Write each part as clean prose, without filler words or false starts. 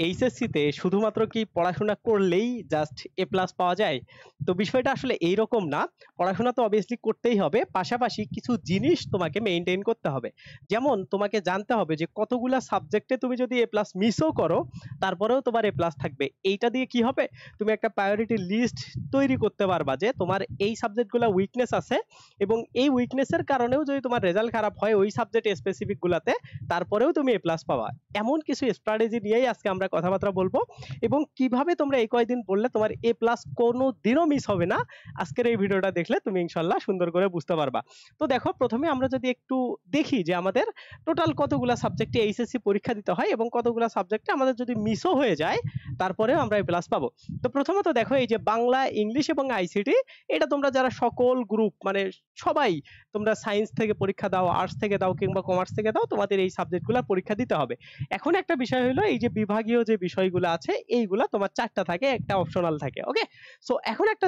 HSC তে শুধুমাত্র কি পড়াশোনা করলেই জাস্ট এ প্লাস পাওয়া যায়? তো বিষয়টা আসলে এইরকম না। পড়াশোনা তো অবভিয়াসলি করতেই হবে, পাশাপাশি কিছু জিনিস তোমাকে মেইনটেইন করতে হবে। যেমন তোমাকে জানতে হবে যে কতগুলা সাবজেক্টে তুমি যদি এ প্লাস মিসও করো তারপরেও তোমার এ প্লাস থাকবে। এইটা দিয়ে কি হবে, তুমি একটা প্রায়োরিটি লিস্ট তৈরি করতে পারবা যে তোমার এই সাবজেক্টগুলো উইকনেস আছে এবং এই উইকনেসের কারণেও যদি তোমার রেজাল্ট খারাপ হয় ওই সাবজেক্ট স্পেসিফিক গুলাতে, তারপরেও তুমি এ প্লাস পাবা। এমন কিছু স্ট্র্যাটেজি নিয়েই আজকে আমরা কথাবার্তা বলবো এবং কিভাবে তোমরা এই কয়দিন পড়লে তোমার এ প্লাস কোনো দিনও মিস হবে না, আজকের এই ভিডিওটা দেখলে তুমি ইনশাল্লাহ সুন্দর করে বুঝতে পারবা। তো দেখো, প্রথমে আমরা যদি একটু দেখি যে আমাদের টোটাল কতগুলা সাবজেক্টে এইচএসসি পরীক্ষা দিতে হয় এবং কতগুলা সাবজেক্টে আমাদের যদি মিসও হয়ে যায় তারপরেও আমরা এ প্লাস পাবো। তো প্রথমত দেখো, এই যে বাংলা, ইংলিশ এবং আইসিটি, এটা তোমরা যারা সকল গ্রুপ মানে সবাই, তোমরা সায়েন্স থেকে পরীক্ষা দাও, আর্টস থেকে দাও কিংবা কমার্স থেকে দাও, তোমাদের এই সাবজেক্টগুলো পরীক্ষা দিতে হবে। এখন একটা বিষয় হলো, এই যে বিভাগীয় যে বিষয়গুলো আছে এইগুলা তোমার 4টা থাকে, একটা অপশনাল থাকে। ওকে, সো এখন একটা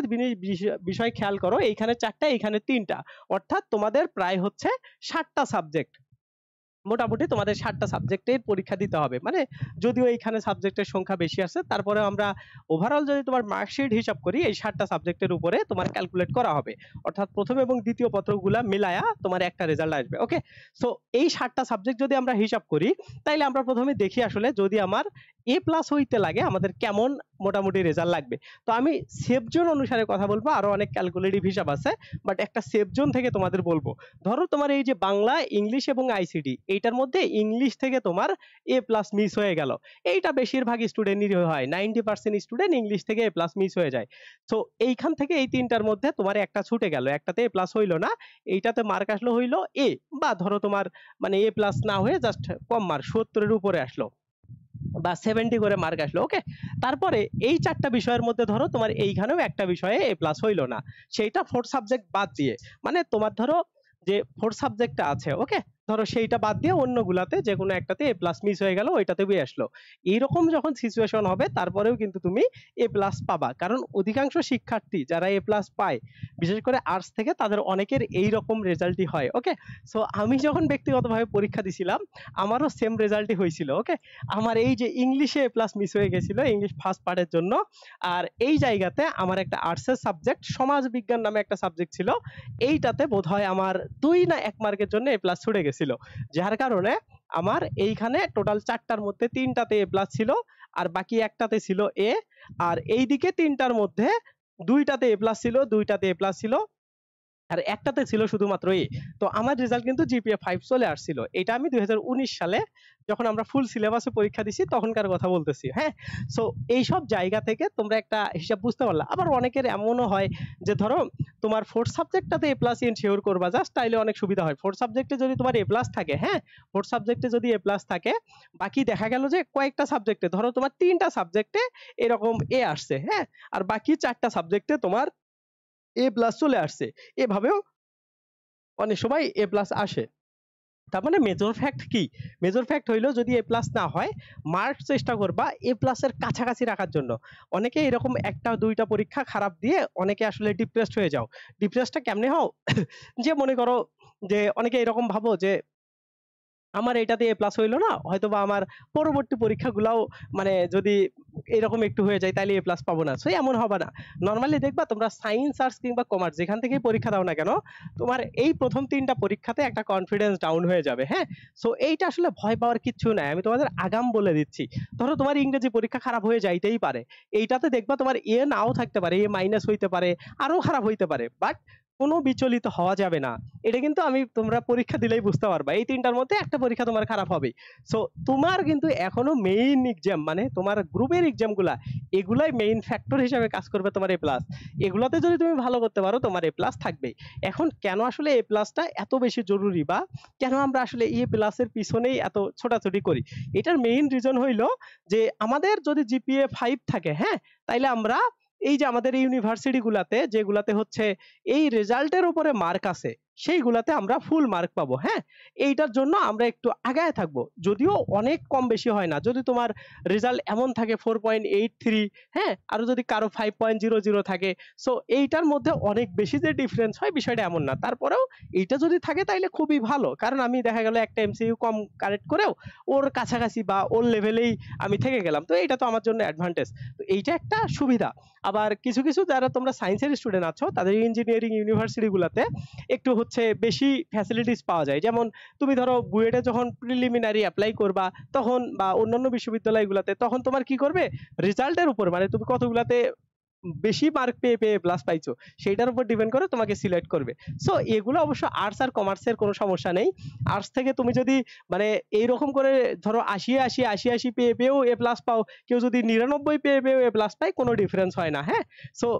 বিষয় খেয়াল করো, এইখানে 4টা, এইখানে 3টা, অর্থাৎ তোমাদের প্রায় হচ্ছে 7টা সাবজেক্ট। মোটামুটি তোমাদের 7টা সাবজেক্টের পরীক্ষা দিতে হবে, মানে যদিও এইখানে সাবজেক্টের সংখ্যা বেশি আছে তারপরে আমরা ওভারঅল যদি তোমার মার্কশিট হিসাব করি এই 7টা সাবজেক্টের উপরে তোমার ক্যালকুলেট করা হবে, অর্থাৎ প্রথম এবং দ্বিতীয় পত্রগুলা মিলায়া তোমার একটা রেজাল্ট আসবে। ওকে, সো এই 7টা সাবজেক্ট যদি আমরা হিসাব করি তাইলে আমরা প্রথমে দেখি আসলে যদি আমার এ প্লাস হইতে লাগে আমাদের কেমন মোটামুটি রেজাল্ট লাগবে। তো আমি সেফ জোন অনুসারে কথা বলবো, আরো অনেক ক্যালকুলেটিভ হিসাব আছে, বাট একটা সেফ জোন থেকে তোমাদের বলবো। ধরো তোমার এই যে বাংলা, ইংলিশ এবং আইসিটি, এইটার মধ্যে ইংলিশ থেকে তোমার এ প্লাস মিস হয়ে গেল, এইটা বেশিরভাগ স্টুডেন্টেরই হয়, 90% স্টুডেন্ট ইংলিশ থেকে এ প্লাস মিস হয়ে যায়। তো এইখান থেকে এই 3টার মধ্যে তোমার একটা ছুটে গেল, একটাতে এ প্লাস হইলো না, এইটাতে মার্ক আসলো হইলো এ, বা ধরো তোমার মানে এ প্লাস না হয়ে জাস্ট কম মার্ক 70-এর উপরে আসলো বা 70 করে মার্ক আসলো। ওকে, তারপরে এই 4টা বিষয়ের মধ্যে ধরো তোমার এইখানেও একটা বিষয়ে এ প্লাস হইলো না, সেইটা 4 সাবজেক্ট বাদ দিয়ে, মানে তোমার ধরো যে 4 সাবজেক্টটা আছে, ওকে, ধরো সেইটা বাদ দিয়ে অন্যগুলাতে যে কোনো একটাতে এ প্লাস মিস হয়ে গেল, ওইটাতে বি আসলো। এইরকম যখন সিচুয়েশন হবে তারপরেও কিন্তু তুমি এ প্লাস পাবা, কারণ অধিকাংশ শিক্ষার্থী যারা এ প্লাস পায় বিশেষ করে আর্টস থেকে তাদের অনেকের এই রকম রেজাল্টই হয়। ওকে, সো আমি যখন ব্যক্তিগতভাবে পরীক্ষা দিছিলাম আমারও সেম রেজাল্টই হয়েছিল। ওকে, আমার এই যে ইংলিশে এ প্লাস মিস হয়ে গেছিল ইংলিশ ফার্স্ট পার্টের জন্য, আর এই জায়গাতে আমার একটা আর্টসের সাবজেক্ট সমাজ বিজ্ঞান নামে একটা সাবজেক্ট ছিল, এইটাতে বোধহয় আমার 2 না 1 মার্কের জন্য এ প্লাস ছুটে গেছিল, যার কারণে আমার এইখানে টোটাল 4টার মধ্যে 3টাতে এ প্লাস ছিল আর বাকি একটাতে ছিল এ, আর এইদিকে 3টার মধ্যে 2টাতে এ প্লাস ছিল, 2টাতে এ প্লাস ছিল আর একটাতে ছিল শুধুমাত্র এ। তো আমার রেজাল্ট কিন্তু জিপিএ 5 চলে আসছিল। এটা আমি 2019 সালে যখন আমরা ফুল সিলেবাসে পরীক্ষা দিছি তখনকার কথা বলতেছি। হ্যাঁ, সো এইসব জায়গা থেকে তোমরা একটা হিসাব বুঝতে পারলা। আবার অনেকের এমনও হয় যে ধরো তোমার 4 সাবজেক্টটাতে এ প্লাস এনশিওর করবা, জাস্ট তাইলে অনেক সুবিধা হয়। 4 সাবজেক্টে যদি তোমার এ প্লাস থাকে, হ্যাঁ, 4 সাবজেক্টে যদি এ প্লাস থাকে, বাকি দেখা গেল যে কয়েকটা সাবজেক্টে, ধরো তোমার 3টা সাবজেক্টে এরকম এ আসছে, হ্যাঁ, আর বাকি 4টা সাবজেক্টে তোমার এ প্লাস চলে আসছে, এভাবেও অনেক সময় এ প্লাস আসে। তার মানে মেজর ফ্যাক্ট কি, মেজর ফ্যাক্ট হইলো যদি এ প্লাস না হয় মার্ক চেষ্টা করবা এ প্লাসের কাছাকাছি রাখার জন্য। অনেকে এরকম একটা দুইটা পরীক্ষা খারাপ দিয়ে অনেকে আসলে ডিপ্রেসড হয়ে যাও। ডিপ্রেসডটা কেমনে হও যে মনে করো যে অনেকে এরকম ভাবো যে আমার এটাতে এ প্লাস হইলো না, হয়তোবা আমার পরবর্তী পরীক্ষাগুলাও মানে যদি এরকম একটু হয়ে যায় তাহলে এ প্লাস পাবো না, সো এমন হবে না। নর্মালি দেখবা তোমরা সায়েন্স, আর্টস কিংবা কমার্স যেখান থেকেই পরীক্ষা দাও না কেন, তোমার এই প্রথম 3টা পরীক্ষাতে একটা কনফিডেন্স ডাউন হয়ে যাবে। হ্যাঁ, সো এইটা আসলে ভয় পাওয়ার কিচ্ছু নাই, আমি তোমাদের আগাম বলে দিচ্ছি। ধরো তোমার ইংরেজি পরীক্ষা খারাপ হয়ে যাইতেই পারে, এইটাতে দেখবা তোমার এ নাও থাকতে পারে, এ মাইনাস হইতে পারে, আরো খারাপ হইতে পারে, বাট কোনো বিচলিত হওয়া যাবে না। এটা কিন্তু আমি তোমরা পরীক্ষা দিলেই বুঝতে পারবা, এই 3টার মধ্যে একটা পরীক্ষা তোমার খারাপ হবে। সো তোমার কিন্তু এখনো মেইন এক্সাম মানে তোমার গ্রুপের এক্সাম গুলা, এগুলাই মেইন ফ্যাক্টর হিসেবে কাজ করবে তোমার এ প্লাস। এগুলাতে যদি তুমি ভালো করতে পারো তোমার এ প্লাস থাকবে। এখন কেন আসলে এ প্লাসটা এত বেশি জরুরি বা কেন আমরা আসলে এ প্লাসের পিছনেই এত ছোটাছুটি করি, এটার মেইন রিজন হইলো যে আমাদের যদি জিপিএ 5 থাকে, হ্যাঁ, তাইলে আমরা এই যে আমাদের ইউনিভার্সিটি গুলাতে যেগুলাতে হচ্ছে এই রেজাল্টের উপরে মার্ক আছে সেইগুলাতে আমরা ফুল মার্ক পাবো। হ্যাঁ, এইটার জন্য আমরা একটু আগায় থাকবো, যদিও অনেক কম বেশি হয় না। যদি তোমার রেজাল্ট এমন থাকে 4.83, হ্যাঁ, আর যদি কারো 5.00 থাকে, সো এইটার মধ্যে অনেক বেশি যে ডিফারেন্স হয় বিষয়টা এমন না। তারপরেও এইটা যদি থাকে তাইলে খুবই ভালো, কারণ আমি দেখা গেল একটা এমসিকিউ কম কারেক্ট করেও ওর কাছাকাছি বা ওর লেভেলেই আমি থেকে গেলাম, তো এইটা তো আমার জন্য অ্যাডভান্টেজ। তো এইটা একটা সুবিধা। আবার কিছু কিছু যারা তোমরা সায়েন্সের স্টুডেন্ট আছো, তাদের ইঞ্জিনিয়ারিং ইউনিভার্সিটি গুলাতে একটু হচ্ছে বেশি ফ্যাসিলিটিস পাওয়া যায়। যেমন তুমি ধরো বুয়েটে যখন প্রিলিমিনারি অ্যাপ্লাই করবা তখন, বা অন্যান্য বিশ্ববিদ্যালয়গুলোতে, তখন তোমার কি করবে, রেজাল্টের উপর, মানে তুমি কতগুলাতে বেশি মার্ক পেয়ে পেয়ে প্লাস পাইছো সেইটার উপর ডিপেন্ড করে তোমাকে সিলেক্ট করবে। সো এগুলো অবশ্য আর্টস আর কমার্সের কোনো সমস্যা নেই। আর্টস থেকে তুমি যদি মানে এইরকম করে ধরো 80 পেয়ে পেয়েও এ প্লাস পাও, কেউ যদি 99 পেয়ে পেয়েও এ প্লাস পায়, কোনো ডিফারেন্স হয় না। হ্যাঁ, সো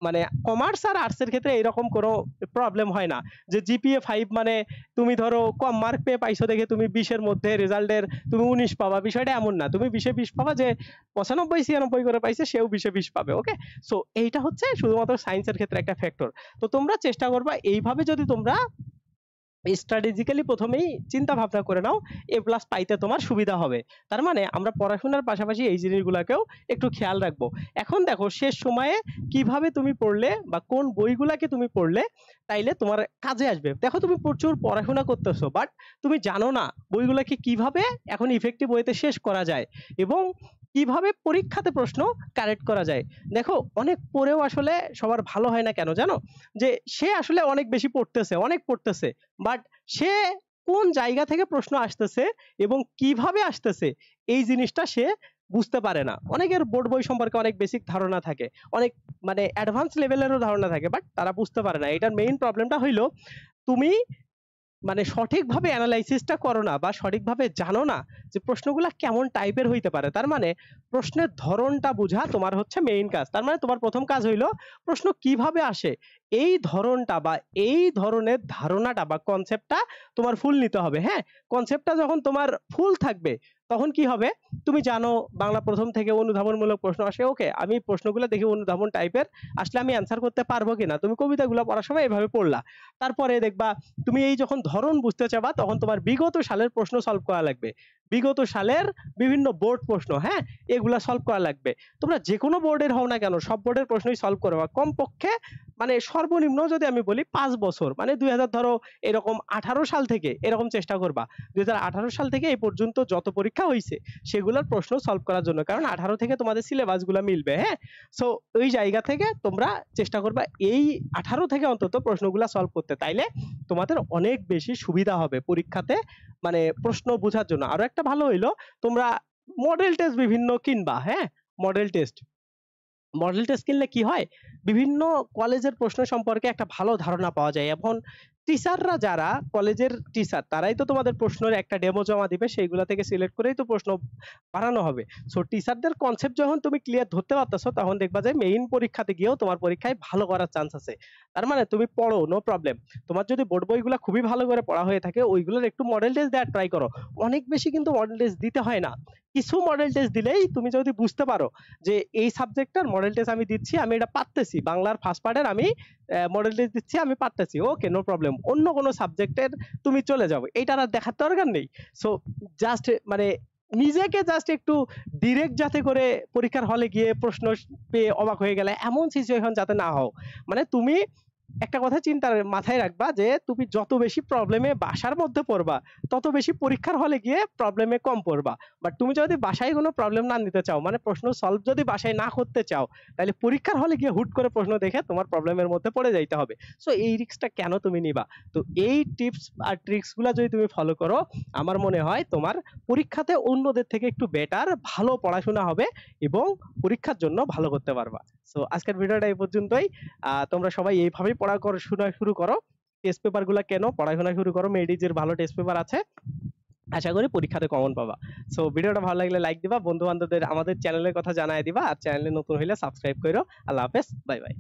মানে কমার্স আর আর্টস এর ক্ষেত্রে এরকম কোনো প্রবলেম হয় না যে জিপিএ 5 মানে তুমি ধরো কম মার্ক পেয়ে পাইছো দেখে তুমি 20 এর মধ্যে রেজাল্টের তুমি 19 পাবা, বিষয়টা এমন না। তুমি 20 এ 20 পাবা, যে 95 96 করে পাইছে সেও 20 এ 20 পাবে। ওকে, সো এইটা হচ্ছে শুধুমাত্র সায়েন্সের ক্ষেত্রে একটা ফ্যাক্টর। তো তোমরা চেষ্টা করবা এইভাবে, যদি তোমরা স্ট্র্যাটেজিক্যালি প্রথমেই চিন্তা ভাবনা করে নাও, এ প্লাস পাইতে তোমার সুবিধা হবে। তার মানে আমরা পড়াশোনার পাশাপাশি এই জিনিসগুলোকেও একটু খেয়াল রাখবো। এখন দেখো শেষ সময়ে কিভাবে তুমি পড়লে বা কোন বইগুলাকে তুমি পড়লে তাইলে তোমার কাজে আসবে। দেখো তুমি প্রচুর পড়াশোনা করতেছো, বাট তুমি জানো না বইগুলাকে কিভাবে এখন ইফেক্টিভ ওয়েতে শেষ করা যায় এবং কিভাবে পরীক্ষাতে প্রশ্ন কারেক্ট করা যায়। দেখো অনেক পড়েও আসলে সবার ভালো হয় না, কেন জানো? যে সে আসলে অনেক বেশি পড়তেছে, অনেক পড়তেছে, বাট সে কোন জায়গা থেকে প্রশ্ন আসতেছে এবং কিভাবে আসতেছে এই জিনিসটা সে বুঝতে পারে না। অনেকের বোর্ড বই সম্পর্কে অনেক বেসিক ধারণা থাকে, অনেক মানে অ্যাডভান্স লেভেলেরও ধারণা থাকে, বাট তারা বুঝতে পারে না। এটার মেইন প্রবলেমটা হইলো তুমি মানে সঠিকভাবে অ্যানালাইসিসটা করো না, বা সঠিকভাবে জানো না যে প্রশ্নগুলা কেমন টাইপের হইতে পারে। তার মানে প্রশ্নের ধরনটা বোঝা তোমার হচ্ছে মেইন কাজ। তার মানে তোমার প্রথম কাজ হইলো প্রশ্ন কিভাবে আসে এই ধরনটা বা এই ধরনের ধারণাটা বা কনসেপ্টটা তোমার ফুল নিতে হবে। হ্যাঁ, কনসেপ্টটা যখন তোমার ফুল থাকবে তখন কি হবে, তুমি জানো বাংলা প্রথম থেকে অনুধাবনমূলক প্রশ্ন আসে, ওকে আমি প্রশ্নগুলো দেখি অনুধাবন টাইপের আসলে আমি অ্যান্সার করতে পারবো কিনা। তুমি কবিতাগুলো পড়ার সময় এভাবে পড়লা, তারপরে দেখবা তুমি এই যখন ধরন বুঝতে চাবা তখন তোমার বিগত সালের প্রশ্ন সলভ করা লাগবে, বিগত সালের বিভিন্ন বোর্ড প্রশ্ন, হ্যাঁ, এগুলা সলভ করা লাগবে। তোমরা যে কোনো বোর্ডের হও না কেন সব বোর্ডের প্রশ্নই সলভ করবা কমপক্ষে, মানে সর্বনিম্ন যদি আমি বলি 5 বছর, মানে 2000 ধরো এরকম 18 সাল থেকে এরকম চেষ্টা করবা 2018 সাল থেকে এই পর্যন্ত যত পরীক্ষা হয়েছে সেগুলোর প্রশ্ন সলভ করার জন্য, কারণ 18 থেকে তোমাদের সিলেবাস গুলা মিলবে। হ্যাঁ, সো ওই জায়গা থেকে তোমরা চেষ্টা করবা এই 18 থেকে অন্তত প্রশ্নগুলা সলভ করতে, তাইলে তোমাদের অনেক বেশি সুবিধা হবে পরীক্ষাতে মানে প্রশ্ন বোঝার জন্য। আরো একটা ভালো হইলো তোমরা মডেল টেস্ট বিভিন্ন কিনবা। হ্যাঁ, মডেল টেস্ট, মডেল টেস্ট কিনলে কি হয়, বিভিন্ন কলেজের প্রশ্ন সম্পর্কে একটা ভালো ধারণা পাওয়া যায়। এখন টিচাররা যারা কলেজের টিচার তারাই তো তোমাদের প্রশ্নের একটা ডেমো জমা দিবে, সেইগুলা থেকে সিলেক্ট করেই তো প্রশ্ন বানানো হবে। সো টিচারদের কনসেপ্ট যখন তুমি ক্লিয়ার ধরতে পারতেছো তখন দেখবা যে মেইন পরীক্ষাতে গিয়েও তোমার পরীক্ষায় ভালো করার চান্স আছে। তার মানে তুমি পড়ো, নো প্রবলেম। তোমার যদি বোর্ড বইগুলা খুবই ভালো করে পড়া হয়ে থাকে ওইগুলোর একটু মডেল টেস্ট দেওয়ার ট্রাই করো। অনেক বেশি কিন্তু মডেল টেস্ট দিতে হয় না, কিছু মডেল টেস্ট দিলেই তুমি যদি বুঝতে পারো যে এই সাবজেক্টটার মডেল টেস্ট আমি দিচ্ছি, আমি এটা পারতেছি, বাংলার ফার্স্ট পার্টের আমি মডেল টেস্ট দিচ্ছি, আমি পারতেছি, ওকে নো প্রবলেম, অন্য কোনো সাবজেক্টের তুমি চলে যাও, এইটার আর দেখার দরকার নেই। সো জাস্ট মানে নিজেকে জাস্ট একটু ডিরেক্ট যাতে করে পরীক্ষার হলে গিয়ে প্রশ্ন পেয়ে অবাক হয়ে গেলে এমন সিচুয়েশন যাতে না হও। মানে তুমি একটা কথা চিন্তা মাথায় রাখবা যে তুমি যত বেশি প্রবলেমে বাসার মধ্যে পড়বা তত বেশি পরীক্ষার হলে গিয়ে প্রবলেমে কম পড়বা। বাট তুমি যদি বাসায় কোনো প্রবলেম না নিতে চাও, মানে প্রশ্ন সলভ যদি বাসায় না করতে চাও, তাহলে পরীক্ষার হলে গিয়ে হুট করে প্রশ্ন দেখে তোমার প্রবলেমের মধ্যে পড়ে যাইতে হবে। সো এই রিস্কটা কেন তুমি নিবা? তো এই টিপস আর ট্রিক্স গুলা যদি তুমি ফলো করো, আমার মনে হয় তোমার পরীক্ষাতে অন্যদের থেকে একটু বেটার ভালো পড়াশোনা হবে এবং পরীক্ষার জন্য ভালো করতে পারবা। সো আজকের ভিডিওটা এই পর্যন্তই। তোমরা সবাই এইভাবেই পড়াশোনা শুরু করো, টেস্ট পেপার গুলা কেন পড়াশোনা শুরু করো, মেডিজের ভালো টেস্ট পেপার আছে, আশা করি পরীক্ষাতে কমন পাবা। সো ভিডিওটা ভালো লাগলে লাইক দিবা, বন্ধু বান্ধবদের আমাদের চ্যানেলের কথা জানাই দিবা, আর চ্যানেলে নতুন হইলে সাবস্ক্রাইব করো। আল্লাহ হাফেজ, বাই বাই।